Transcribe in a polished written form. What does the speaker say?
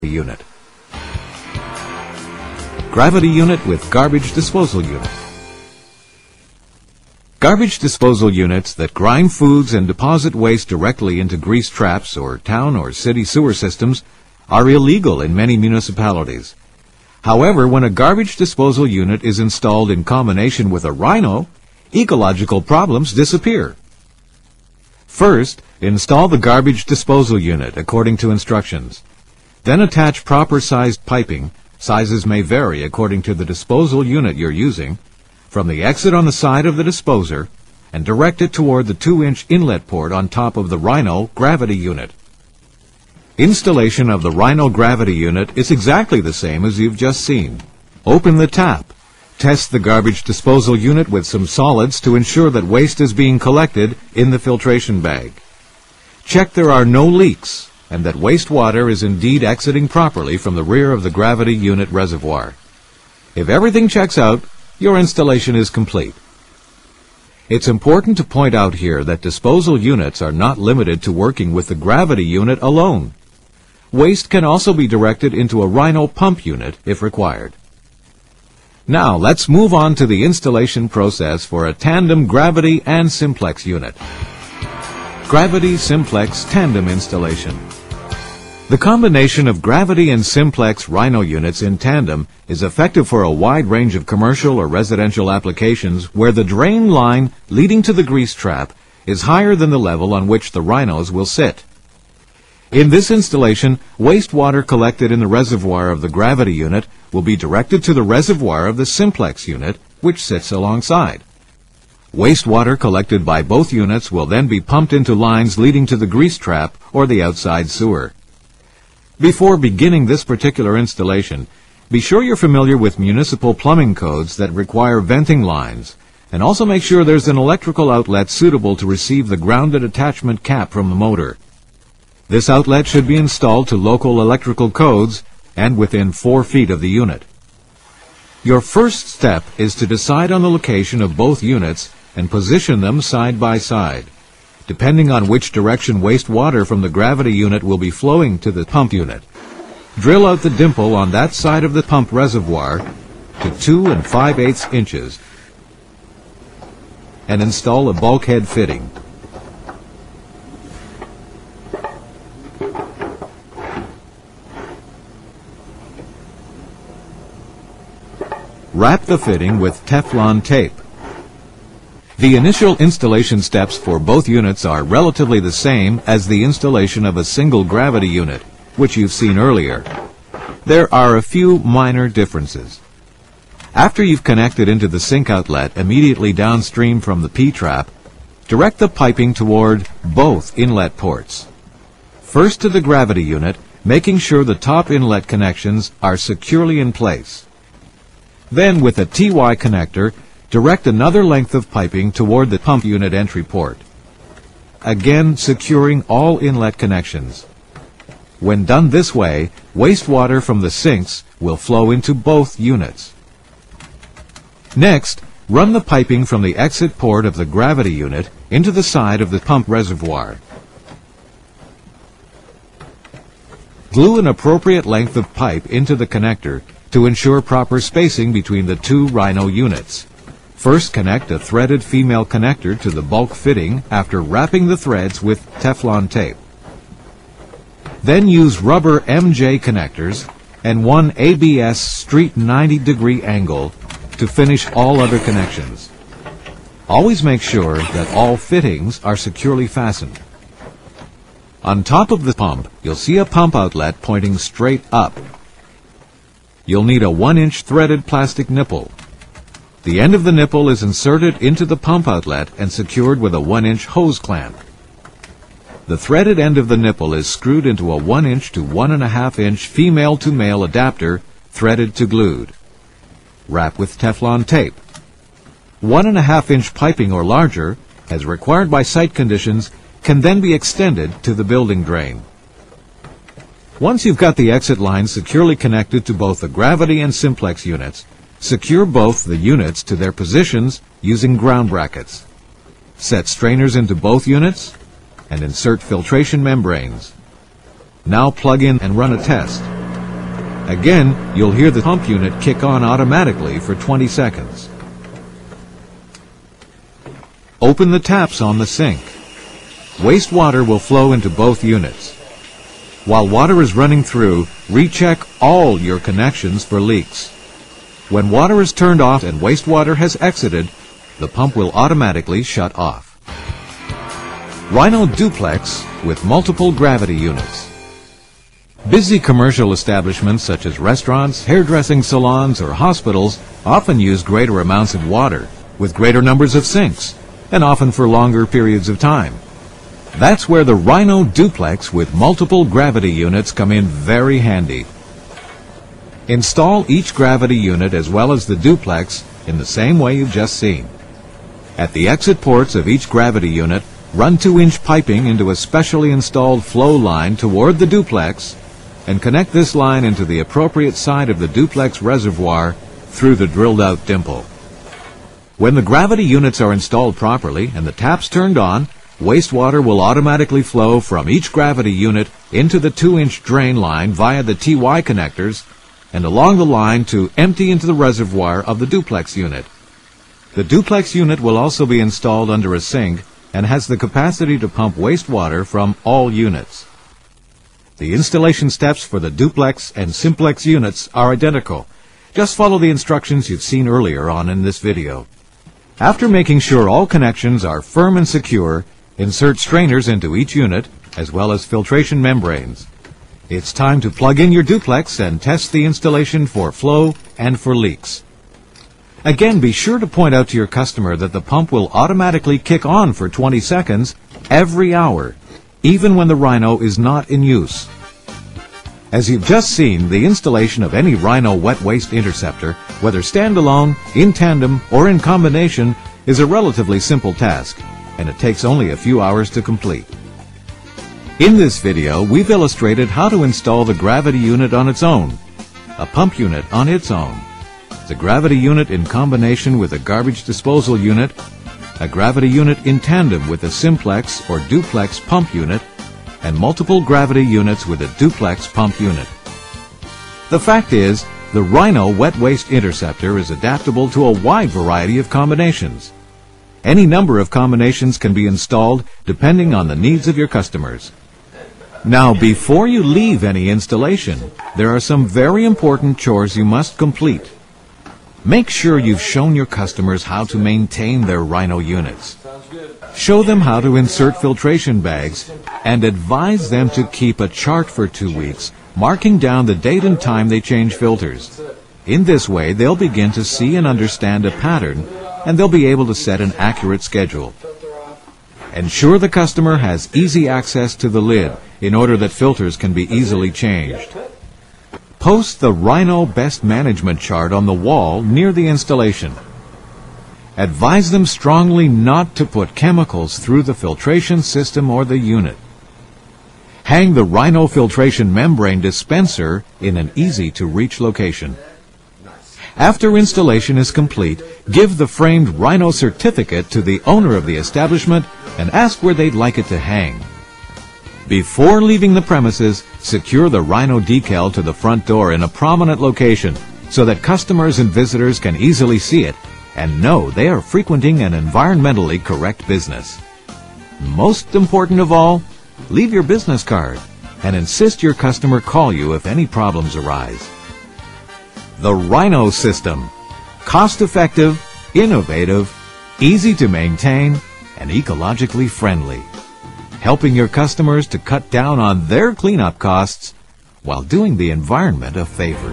unit. Gravity unit with garbage disposal unit. Garbage disposal units that grind foods and deposit waste directly into grease traps or town or city sewer systems are illegal in many municipalities. However, when a garbage disposal unit is installed in combination with a Rhino, ecological problems disappear. First, install the garbage disposal unit according to instructions. Then attach proper-sized piping, sizes may vary according to the disposal unit you're using, from the exit on the side of the disposer, and direct it toward the 2-inch inlet port on top of the Rhino gravity unit. Installation of the Rhino gravity unit is exactly the same as you've just seen. Open the tap. Test the garbage disposal unit with some solids to ensure that waste is being collected in the filtration bag. Check there are no leaks and that wastewater is indeed exiting properly from the rear of the gravity unit reservoir. If everything checks out, your installation is complete. It's important to point out here that disposal units are not limited to working with the gravity unit alone. Waste can also be directed into a Rhino pump unit if required. Now let's move on to the installation process for a tandem gravity and simplex unit. Gravity simplex tandem installation. The combination of gravity and simplex Rhino units in tandem is effective for a wide range of commercial or residential applications where the drain line leading to the grease trap is higher than the level on which the Rhinos will sit. In this installation, wastewater collected in the reservoir of the gravity unit will be directed to the reservoir of the simplex unit, which sits alongside. Wastewater collected by both units will then be pumped into lines leading to the grease trap or the outside sewer. Before beginning this particular installation, be sure you're familiar with municipal plumbing codes that require venting lines, and also make sure there's an electrical outlet suitable to receive the grounded attachment cap from the motor. This outlet should be installed to local electrical codes and within 4 feet of the unit. Your first step is to decide on the location of both units and position them side by side. Depending on which direction wastewater from the gravity unit will be flowing to the pump unit. Drill out the dimple on that side of the pump reservoir to 2 5/8 inches and install a bulkhead fitting. Wrap the fitting with Teflon tape. The initial installation steps for both units are relatively the same as the installation of a single gravity unit, which you've seen earlier. There are a few minor differences. After you've connected into the sink outlet immediately downstream from the P-trap, direct the piping toward both inlet ports. First to the gravity unit, making sure the top inlet connections are securely in place. Then with a TY connector, direct another length of piping toward the pump unit entry port, again securing all inlet connections. When done this way, wastewater from the sinks will flow into both units. Next, run the piping from the exit port of the gravity unit into the side of the pump reservoir. Glue an appropriate length of pipe into the connector to ensure proper spacing between the two Rhino units. First, connect a threaded female connector to the bulk fitting after wrapping the threads with Teflon tape. Then use rubber MJ connectors and one ABS street 90-degree angle to finish all other connections. Always make sure that all fittings are securely fastened. On top of the pump, you'll see a pump outlet pointing straight up. You'll need a 1-inch threaded plastic nipple. The end of the nipple is inserted into the pump outlet and secured with a 1-inch hose clamp. The threaded end of the nipple is screwed into a 1-inch to 1.5-inch female-to-male adapter threaded to glued. Wrap with Teflon tape. 1.5-inch piping or larger, as required by site conditions, can then be extended to the building drain. Once you've got the exit lines securely connected to both the gravity and simplex units, secure both the units to their positions using ground brackets. Set strainers into both units and insert filtration membranes. Now plug in and run a test. Again, you'll hear the pump unit kick on automatically for 20 seconds. Open the taps on the sink. Wastewater will flow into both units. While water is running through, recheck all your connections for leaks. When water is turned off and wastewater has exited, the pump will automatically shut off. Rhino Duplex with multiple gravity units. Busy commercial establishments such as restaurants, hairdressing salons, or hospitals often use greater amounts of water, with greater numbers of sinks, and often for longer periods of time. That's where the Rhino Duplex with multiple gravity units come in very handy. Install each gravity unit as well as the duplex in the same way you've just seen. At the exit ports of each gravity unit, run 2-inch piping into a specially installed flow line toward the duplex and connect this line into the appropriate side of the duplex reservoir through the drilled-out dimple. When the gravity units are installed properly and the taps turned on, wastewater will automatically flow from each gravity unit into the 2-inch drain line via the TY connectors and along the line to empty into the reservoir of the duplex unit. The duplex unit will also be installed under a sink and has the capacity to pump wastewater from all units. The installation steps for the duplex and simplex units are identical. Just follow the instructions you've seen earlier on in this video. After making sure all connections are firm and secure, insert strainers into each unit, as well as filtration membranes. It's time to plug in your duplex and test the installation for flow and for leaks. Again, be sure to point out to your customer that the pump will automatically kick on for 20 seconds every hour, even when the Rhino is not in use. As you've just seen, the installation of any Rhino wet waste interceptor, whether standalone, in tandem, or in combination, is a relatively simple task, and it takes only a few hours to complete. In this video, we've illustrated how to install the gravity unit on its own, a pump unit on its own, the gravity unit in combination with a garbage disposal unit, a gravity unit in tandem with a simplex or duplex pump unit, and multiple gravity units with a duplex pump unit. The fact is, the Rhino wet waste interceptor is adaptable to a wide variety of combinations. Any number of combinations can be installed depending on the needs of your customers. Now, before you leave any installation, there are some very important chores you must complete. Make sure you've shown your customers how to maintain their Rhino units. Show them how to insert filtration bags and advise them to keep a chart for 2 weeks, marking down the date and time they change filters. In this way, they'll begin to see and understand a pattern, and they'll be able to set an accurate schedule. Ensure the customer has easy access to the lid in order that filters can be easily changed. Post the Rhino Best Management chart on the wall near the installation. Advise them strongly not to put chemicals through the filtration system or the unit. Hang the Rhino filtration membrane dispenser in an easy-to-reach location. After installation is complete, give the framed Rhino certificate to the owner of the establishment and ask where they'd like it to hang. Before leaving the premises, secure the Rhino decal to the front door in a prominent location so that customers and visitors can easily see it and know they are frequenting an environmentally correct business. Most important of all, leave your business card and insist your customer call you if any problems arise. The Rhino system. Cost-effective, innovative, easy to maintain, and ecologically friendly. Helping your customers to cut down on their cleanup costs while doing the environment a favor.